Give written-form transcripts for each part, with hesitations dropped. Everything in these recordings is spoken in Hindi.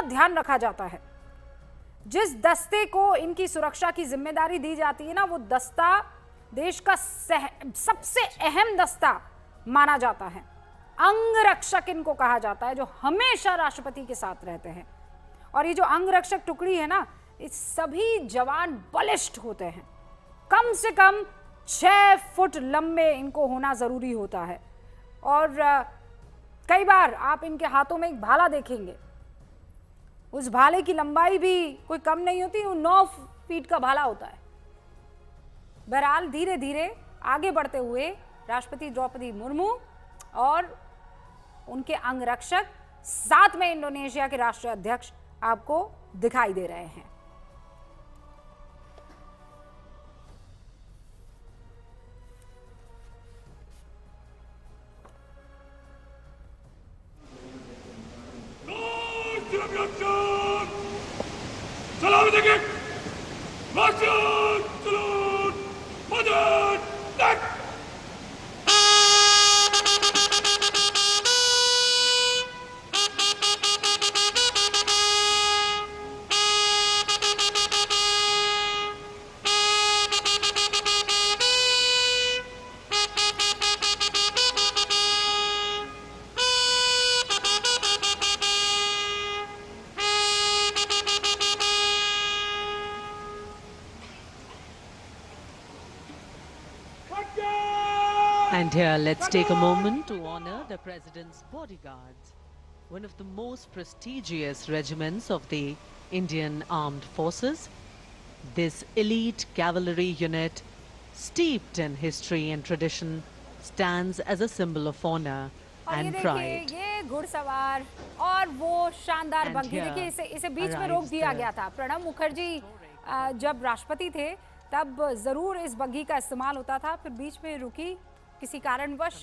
ध्यान रखा जाता है। जिस दस्ते को इनकी सुरक्षा की जिम्मेदारी दी जाती है ना, वो दस्ता देश का सबसे अहम दस्ता माना जाता है। अंगरक्षक इनको कहा जाता है, जो हमेशा राष्ट्रपति के साथ रहते हैं। और ये जो अंगरक्षक टुकड़ी है ना, इस सभी जवान बलिष्ठ होते हैं। कम से कम 6 फुट लंबे इनको होना जरूरी होता है। और कई बार आप इनके हाथों में एक भाला देखेंगे, उस भाले की लंबाई भी कोई कम नहीं होती, वो 9 फीट का भाला होता है। बहरहाल धीरे धीरे आगे बढ़ते हुए राष्ट्रपति द्रौपदी मुर्मू और उनके अंगरक्षक, साथ में इंडोनेशिया के राष्ट्रीय अध्यक्ष आपको दिखाई दे रहे हैं। And here, let's take a moment to honor the President's bodyguards, one of the most prestigious regiments of the Indian Armed Forces. This elite cavalry unit, steeped in history and tradition, stands as a symbol of honor and pride. ये घुड़सवार और वो शानदार बग्घी, देखिए इसे बीच में रोक दिया गया था। प्रणब मुखर्जी जब राष्ट्रपति थे तब जरूर इस बग्घी का इस्तेमाल होता था, फिर बीच में रुकी किसी कारणवश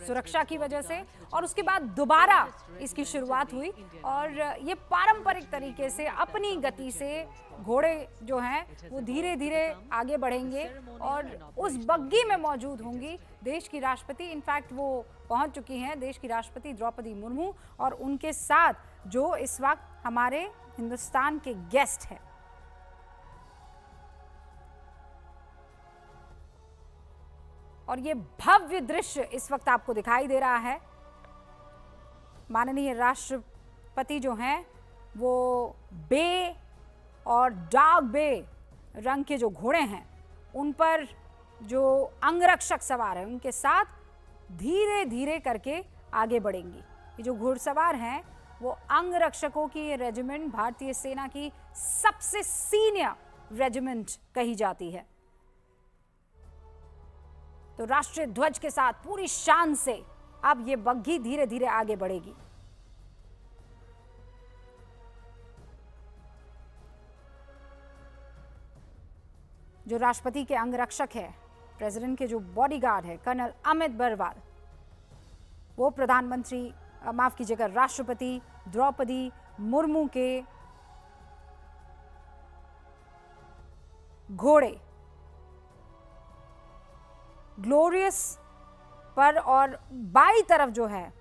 सुरक्षा की वजह से, और उसके बाद दोबारा इसकी शुरुआत हुई। और ये पारंपरिक तरीके से अपनी गति से घोड़े जो हैं वो धीरे धीरे आगे बढ़ेंगे और उस बग्घी में मौजूद होंगी देश की राष्ट्रपति। इनफैक्ट वो पहुंच चुकी हैं देश की राष्ट्रपति द्रौपदी मुर्मू, और उनके साथ जो इस वक्त हमारे हिंदुस्तान के गेस्ट हैं। और ये भव्य दृश्य इस वक्त आपको दिखाई दे रहा है। माननीय राष्ट्रपति जो हैं वो बे और डार्क बे रंग के जो घोड़े हैं उन पर जो अंगरक्षक सवार हैं उनके साथ धीरे धीरे करके आगे बढ़ेंगी। ये जो घुड़सवार हैं वो अंगरक्षकों की ये रेजिमेंट भारतीय सेना की सबसे सीनियर रेजिमेंट कही जाती है। तो राष्ट्रीय ध्वज के साथ पूरी शान से अब ये बग्घी धीरे धीरे आगे बढ़ेगी। जो राष्ट्रपति के अंगरक्षक है, प्रेसिडेंट के जो बॉडीगार्ड है कर्नल अमित बरवाल, वो प्रधानमंत्री माफ कीजिएगा राष्ट्रपति द्रौपदी मुर्मू के घोड़े ग्लोरियस पर और बाई तरफ जो है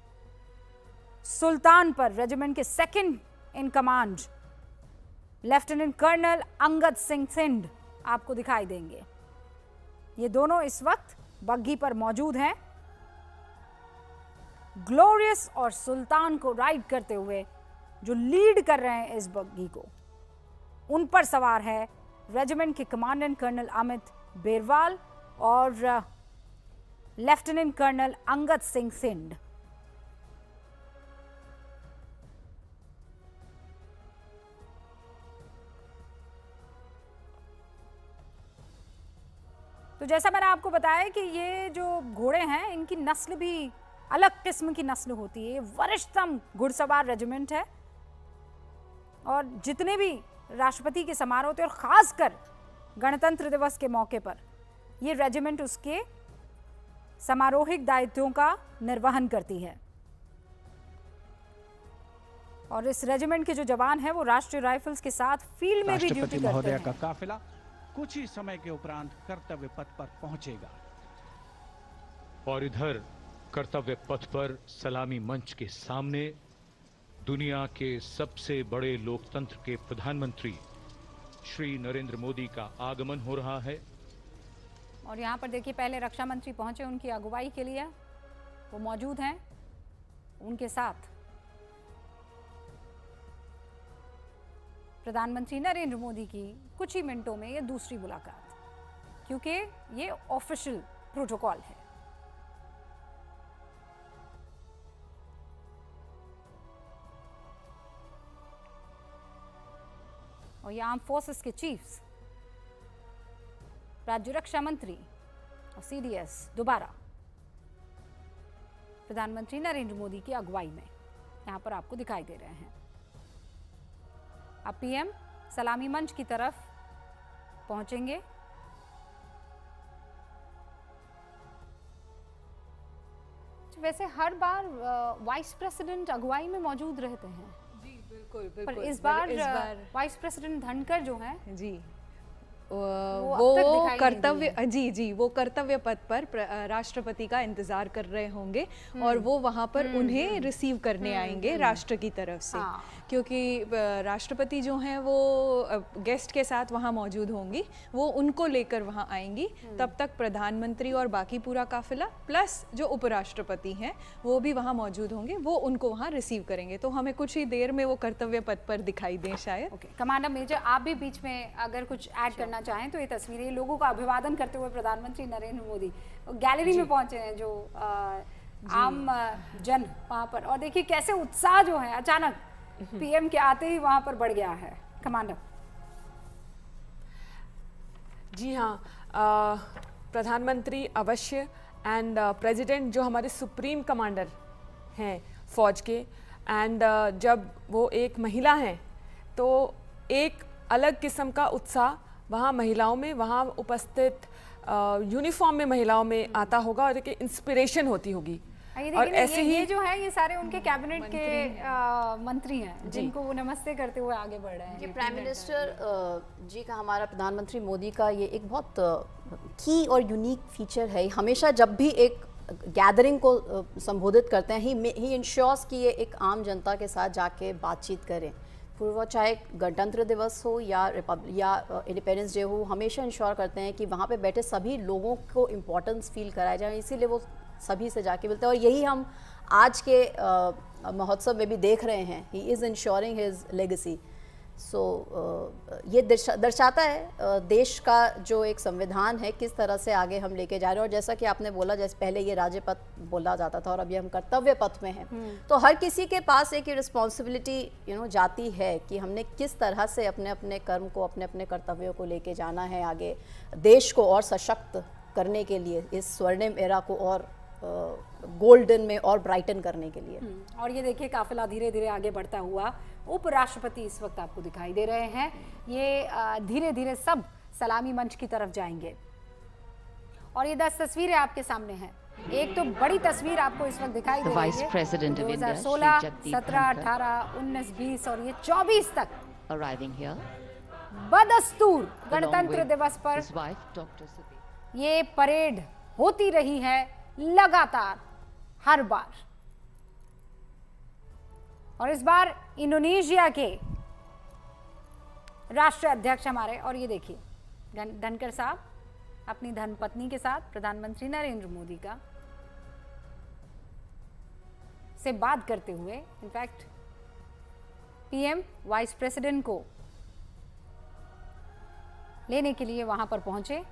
सुल्तान पर रेजिमेंट के second in command lieutenant colonel Angad Singh Sindh आपको दिखाई देंगे। ये दोनों इस वक्त बग्घी पर मौजूद हैं। ग्लोरियस और सुल्तान को राइड करते हुए जो लीड कर रहे हैं इस बग्घी को, उन पर सवार है रेजिमेंट के कमांडेंट कर्नल अमित बेरवाल और लेफ्टिनेंट कर्नल अंगद सिंह सिंध। तो जैसा मैंने आपको बताया कि ये जो घोड़े हैं इनकी नस्ल भी अलग किस्म की नस्ल होती है। ये वरिष्ठतम घुड़सवार रेजिमेंट है और जितने भी राष्ट्रपति के समारोह होते हैं और खासकर गणतंत्र दिवस के मौके पर ये रेजिमेंट उसके समारोहिक दायित्वों का निर्वहन करती है। और इस रेजिमेंट के जो जवान हैं वो राष्ट्रीय राइफल्स के साथ फील्ड में भी ड्यूटी करते हैं। का काफिला कुछ ही समय के उपरांत कर्तव्य पथ पर पहुंचेगा और इधर कर्तव्य पथ पर सलामी मंच के सामने दुनिया के सबसे बड़े लोकतंत्र के प्रधानमंत्री श्री नरेंद्र मोदी का आगमन हो रहा है। और यहाँ पर देखिए पहले रक्षा मंत्री पहुंचे उनकी अगुवाई के लिए, वो मौजूद हैं उनके साथ प्रधानमंत्री नरेंद्र मोदी की कुछ ही मिनटों में ये दूसरी मुलाकात, क्योंकि ये ऑफिशियल प्रोटोकॉल है। और ये आर्म फोर्सेस के चीफ्स, राज्य रक्षा मंत्री और सीडीएस दोबारा प्रधानमंत्री नरेंद्र मोदी की अगुवाई में यहां पर आपको दिखाई दे रहे हैं। अब पीएम सलामी मंच की तरफ पहुंचेंगे। वैसे हर बार वाइस प्रेसिडेंट अगुवाई में मौजूद रहते हैं। जी बिल्कुल बिल्कुल। पर इस बार वाइस प्रेसिडेंट धनखड़ जो हैं जी वो कर्तव्य जी वो कर्तव्य पद पर राष्ट्रपति का इंतजार कर रहे होंगे और वो वहाँ पर उन्हें रिसीव करने आएंगे राष्ट्र की तरफ से। हाँ। क्योंकि राष्ट्रपति जो हैं वो गेस्ट के साथ वहाँ मौजूद होंगी, वो उनको लेकर वहाँ आएंगी। तब तक प्रधानमंत्री और बाकी पूरा काफिला प्लस जो उपराष्ट्रपति हैं वो भी वहाँ मौजूद होंगे, वो उनको वहाँ रिसीव करेंगे। तो हमें कुछ ही देर में वो कर्तव्य पद पर दिखाई दें शायद। ओके, कमांडर मेजर आप भी बीच में अगर कुछ ऐड करना चाहें तो ये तस्वीरें लोगों का अभिवादन करते हुए प्रधानमंत्री नरेंद्र मोदी गैलरी में पहुंचे हैं, जो आम जन वहां पर, और देखिए कैसे उत्साह जो है अचानक पीएम के आते ही वहां पर बढ़ गया है। कमांडर जी हाँ, प्रधानमंत्री अवश्य एंड प्रेसिडेंट जो हमारे सुप्रीम कमांडर हैं फौज के, एंड जब वो एक महिला हैं तो एक अलग किस्म का उत्साह वहाँ महिलाओं में, वहाँ उपस्थित यूनिफॉर्म में महिलाओं में आता होगा और एक इंस्पिरेशन होती होगी। और ऐसे ही ये जो है ये सारे उनके कैबिनेट के मंत्री हैं जिनको वो नमस्ते करते हुए आगे बढ़ रहे हैं। ये प्राइम मिनिस्टर जी का, हमारा प्रधानमंत्री मोदी का ये एक बहुत की और यूनिक फीचर है। हमेशा जब भी एक गैदरिंग को संबोधित करते हैं ही इंश्योर्स कि ये एक आम जनता के साथ जाके बातचीत करें, पूर्व चाहे गणतंत्र दिवस हो या इंडिपेंडेंस डे हो, हमेशा इंश्योर करते हैं कि वहाँ पे बैठे सभी लोगों को इम्पोर्टेंस फील कराया जाए, इसीलिए वो सभी से जाके मिलते हैं। और यही हम आज के महोत्सव में भी देख रहे हैं। He is insuring his legacy. So ये दर्शाता है देश का जो एक संविधान है किस तरह से आगे हम लेके जा रहे हैं। और जैसा कि आपने बोला, जैसे पहले ये राज्य पथ बोला जाता था और अभी हम कर्तव्य पथ में हैं, तो हर किसी के पास एक रिस्पॉन्सिबिलिटी जाती है कि हमने किस तरह से अपने अपने कर्म को, अपने अपने कर्तव्यों को लेके जाना है आगे, देश को और सशक्त करने के लिए, इस स्वर्णिम एरा को और गोल्डन में और ब्राइटन करने के लिए। और ये देखिए काफिला धीरे धीरे आगे बढ़ता हुआ, उपराष्ट्रपति इस वक्त आपको दिखाई दे रहे हैं। ये धीरे धीरे सब सलामी मंच की तरफ जाएंगे। और ये 10 तस्वीरें आपके सामने हैं। एक तो बड़ी तस्वीर आपको इस वक्त दिखाई दे रही है 2016, 17, 18, 19, 20 और ये 24 तक बदस्तूर गणतंत्र दिवस पर ये परेड होती रही है लगातार हर बार। और इस बार इंडोनेशिया के राष्ट्रीय अध्यक्ष हमारे, और ये देखिए धनखड़ साहब अपनी धर्मपत्नी के साथ प्रधानमंत्री नरेंद्र मोदी का से बात करते हुए, इनफैक्ट पीएम वाइस प्रेसिडेंट को लेने के लिए वहां पर पहुंचे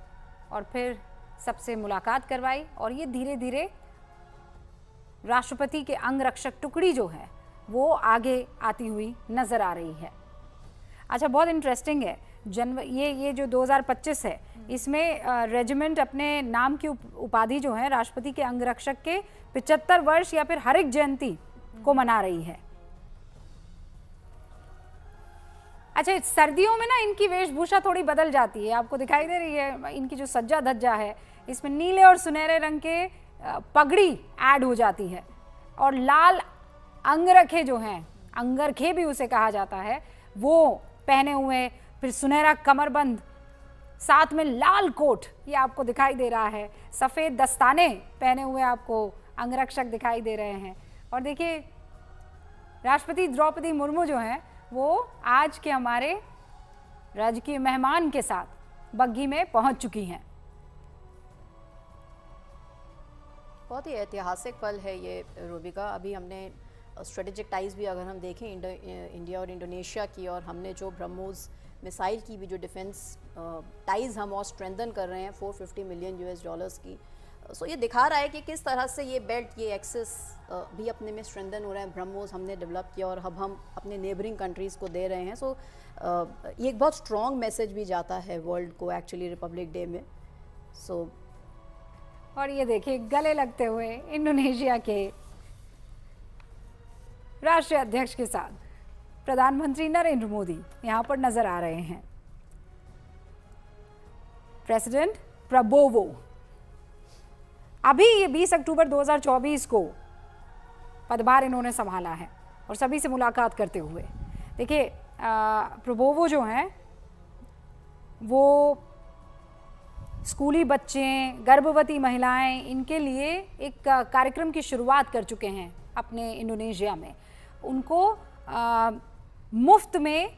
और फिर सबसे मुलाकात करवाई। और ये धीरे धीरे राष्ट्रपति के अंगरक्षक टुकड़ी जो है वो आगे आती हुई नजर आ रही है। अच्छा, बहुत इंटरेस्टिंग है ये जो 2025 है, इसमें रेजिमेंट अपने नाम की उपाधि जो है राष्ट्रपति के अंगरक्षक के 75 वर्ष या फिर हरिक जयंती को मना रही है। अच्छा, सर्दियों में ना इनकी वेशभूषा थोड़ी बदल जाती है, आपको दिखाई दे रही है इनकी जो सज्जा धज्जा है, इसमें नीले और सुनहरे रंग के पगड़ी ऐड हो जाती है और लाल अंगरखे जो हैं, अंगरखे भी उसे कहा जाता है, वो पहने हुए, फिर सुनहरा कमरबंद, साथ में लाल कोट ये आपको दिखाई दे रहा है, सफ़ेद दस्ताने पहने हुए आपको अंगरक्षक दिखाई दे रहे हैं। और देखिए राष्ट्रपति द्रौपदी मुर्मू जो हैं वो आज के हमारे राजकीय मेहमान के साथ बग्घी में पहुंच चुकी हैं। बहुत ही ऐतिहासिक पल है ये रूबिका। अभी हमने स्ट्रेटेजिक टाइज भी अगर हम देखें इंडिया और इंडोनेशिया की, और हमने जो ब्रह्मोस मिसाइल की भी जो डिफेंस टाइज हम और स्ट्रेंथन कर रहे हैं $450 मिलियन की। सो ये दिखा रहा है कि किस तरह से ये बेल्ट, ये एक्सेस भी अपने में स्ट्रेंथन हो रहा है। ब्रह्मोस हमने डेवलप किया और अब हम अपने नेबरिंग कंट्रीज़ को दे रहे हैं। सो ये एक बहुत स्ट्रॉन्ग मैसेज भी जाता है वर्ल्ड को एक्चुअली रिपब्लिक डे में। सो और ये देखिए गले लगते हुए इंडोनेशिया के राष्ट्रीय अध्यक्ष के साथ प्रधानमंत्री नरेंद्र मोदी यहाँ पर नजर आ रहे हैं। प्रेसिडेंट प्रबोवो अभी ये 20 अक्टूबर 2024 को पदभार इन्होंने संभाला है और सभी से मुलाकात करते हुए देखिए प्रबोवो जो हैं वो स्कूली बच्चे, गर्भवती महिलाएं, इनके लिए एक कार्यक्रम की शुरुआत कर चुके हैं अपने इंडोनेशिया में। उनको मुफ्त में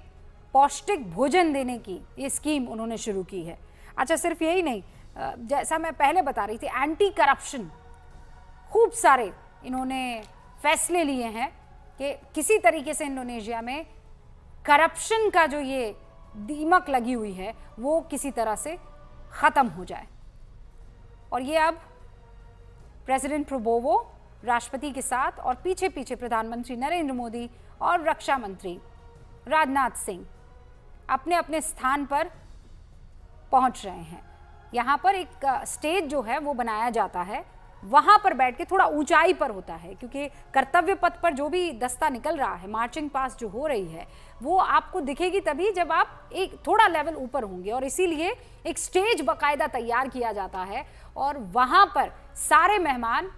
पौष्टिक भोजन देने की ये स्कीम उन्होंने शुरू की है। अच्छा, सिर्फ यही नहीं, जैसा मैं पहले बता रही थी, एंटी करप्शन खूब सारे इन्होंने फैसले लिए हैं कि किसी तरीके से इंडोनेशिया में करप्शन का जो ये दीमक लगी हुई है वो किसी तरह से ख़त्म हो जाए। और ये अब प्रेसिडेंट प्रबोवो राष्ट्रपति के साथ और पीछे पीछे प्रधानमंत्री नरेंद्र मोदी और रक्षा मंत्री राजनाथ सिंह अपने अपने स्थान पर पहुंच रहे हैं। यहाँ पर एक स्टेज जो है वो बनाया जाता है, वहाँ पर बैठ के थोड़ा ऊंचाई पर होता है, क्योंकि कर्तव्य पथ पर जो भी दस्ता निकल रहा है, मार्चिंग पास जो हो रही है, वो आपको दिखेगी तभी जब आप एक थोड़ा लेवल ऊपर होंगे। और इसीलिए एक स्टेज बाकायदा तैयार किया जाता है और वहाँ पर सारे मेहमान,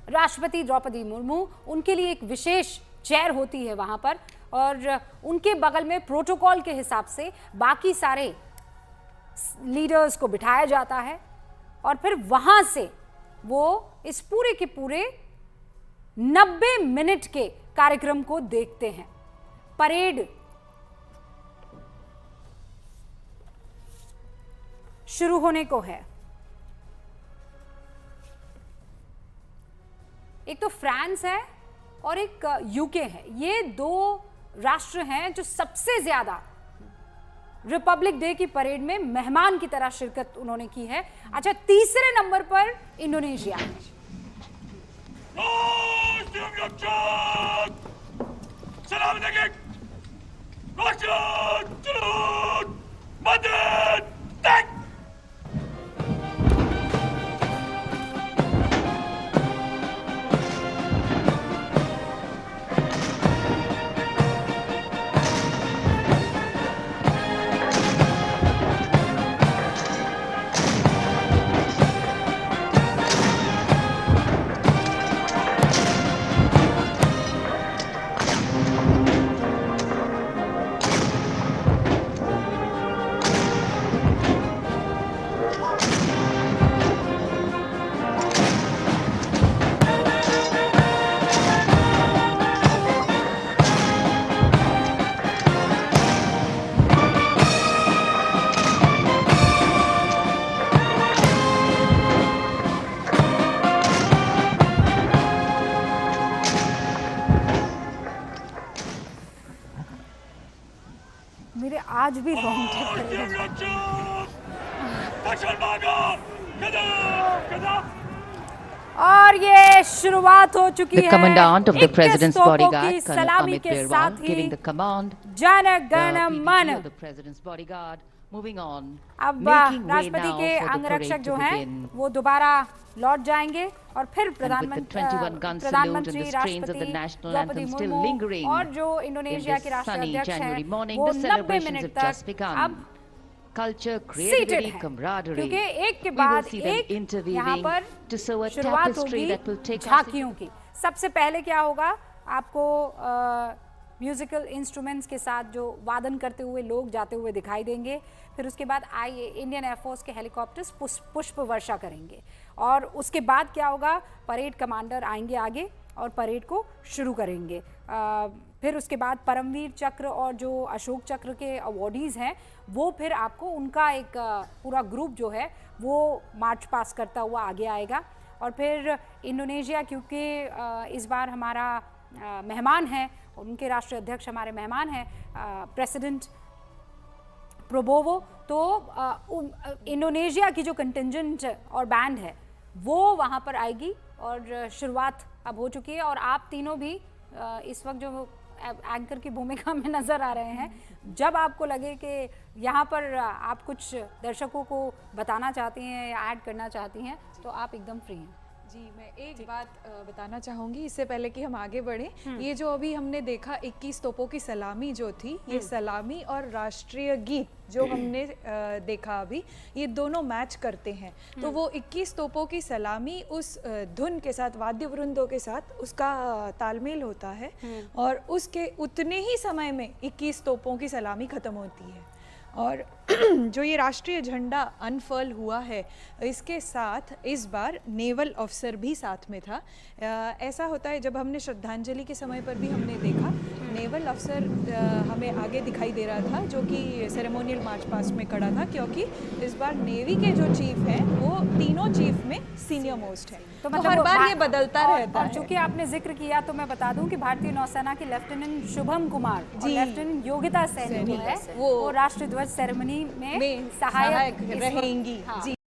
राष्ट्रपति द्रौपदी मुर्मू, उनके लिए एक विशेष चेयर होती है वहाँ पर, और उनके बगल में प्रोटोकॉल के हिसाब से बाकी सारे लीडर्स को बिठाया जाता है और फिर वहाँ से वो इस पूरे के पूरे 90 मिनट के कार्यक्रम को देखते हैं। परेड शुरू होने को है। एक तो फ्रांस है और एक यूके है। ये दो राष्ट्र हैं जो सबसे ज्यादा रिपब्लिक डे की परेड में मेहमान की तरह शिरकत उन्होंने की है। अच्छा, तीसरे नंबर पर इंडोनेशिया है। मेरे आज भी रोंगटे खड़े हो जाते हैं। और ये शुरुआत हो चुकी है। The commandant of the president's bodyguard, की Colonel सलामी Amit के Birwal, साथ ही giving the command. जन The गण PDG मन। of the president's bodyguard, moving on, अब making way राष्ट्रपति now के for the अंगरक्षक parade जो to हैं begin. वो दोबारा लौट जाएंगे और फिर And with the 21 gun salute and the strains of the national anthem still lingering और जो in इंडोनेशिया के this राष्ट्रीय sunny अध्यक्ष January हैं morning, वो the 90 celebrations minute have just तक begun. अब Culture, सीटेड creativity, है, camaraderie. क्योंकि एक के We will बाद see them एक यहाँ interweaving पर to sew a शुरुआत tapestry होगी that will take us झांकियों की। सबसे पहले क्या होगा, आपको म्यूजिकल इंस्ट्रूमेंट्स के साथ जो वादन करते हुए लोग जाते हुए दिखाई देंगे। फिर उसके बाद इंडियन एयरफोर्स के हेलीकॉप्टर्स पुष्प वर्षा करेंगे और उसके बाद क्या होगा, परेड कमांडर आएंगे आगे और परेड को शुरू करेंगे। फिर उसके बाद परमवीर चक्र और जो अशोक चक्र के अवॉर्डीज़ हैं वो फिर आपको उनका एक पूरा ग्रुप जो है वो मार्च पास करता हुआ आगे आएगा। और फिर इंडोनेशिया, क्योंकि इस बार हमारा मेहमान है, उनके राष्ट्रीय अध्यक्ष हमारे मेहमान हैं प्रेसिडेंट प्रोबोवो, तो इंडोनेशिया की जो कंटिंजेंट और बैंड है वो वहाँ पर आएगी और शुरुआत अब हो चुकी है। और आप तीनों भी इस वक्त जो एंकर की भूमिका में नज़र आ रहे हैं, जब आपको लगे कि यहाँ पर आप कुछ दर्शकों को बताना चाहती हैं या ऐड करना चाहती हैं तो आप एकदम फ्री हैं। जी, मैं एक बात बताना चाहूँगी इससे पहले कि हम आगे बढ़ें। ये जो अभी हमने देखा 21 तोपों की सलामी जो थी, ये सलामी और राष्ट्रीय गीत जो हमने देखा अभी, ये दोनों मैच करते हैं। तो वो 21 तोपों की सलामी उस धुन के साथ, वाद्य वृंदों के साथ उसका तालमेल होता है और उसके उतने ही समय में 21 तोपों की सलामी ख़त्म होती है। और जो ये राष्ट्रीय झंडा अनफर्ल हुआ है, इसके साथ इस बार नेवल अफसर भी साथ में था। ऐसा होता है, जब हमने श्रद्धांजलि के समय पर भी हमने देखा नेवल अफसर हमें आगे दिखाई दे रहा था, जो कि सेरेमोनियल मार्च पास्ट में खड़ा था, क्योंकि इस बार नेवी के जो चीफ हैं वो तीनों चीफ में सीनियर मोस्ट हैं। तो मतलब हर बार ये बदलता रहता है। और चूंकि आपने जिक्र किया तो मैं बता दूं कि भारतीय नौसेना के लेफ्टिनेंट शुभम कुमार और लेफ्टिनेंट योगिता सैनी है वो राष्ट्रीय ध्वज सेरेमनी में सहायक रहेंगी।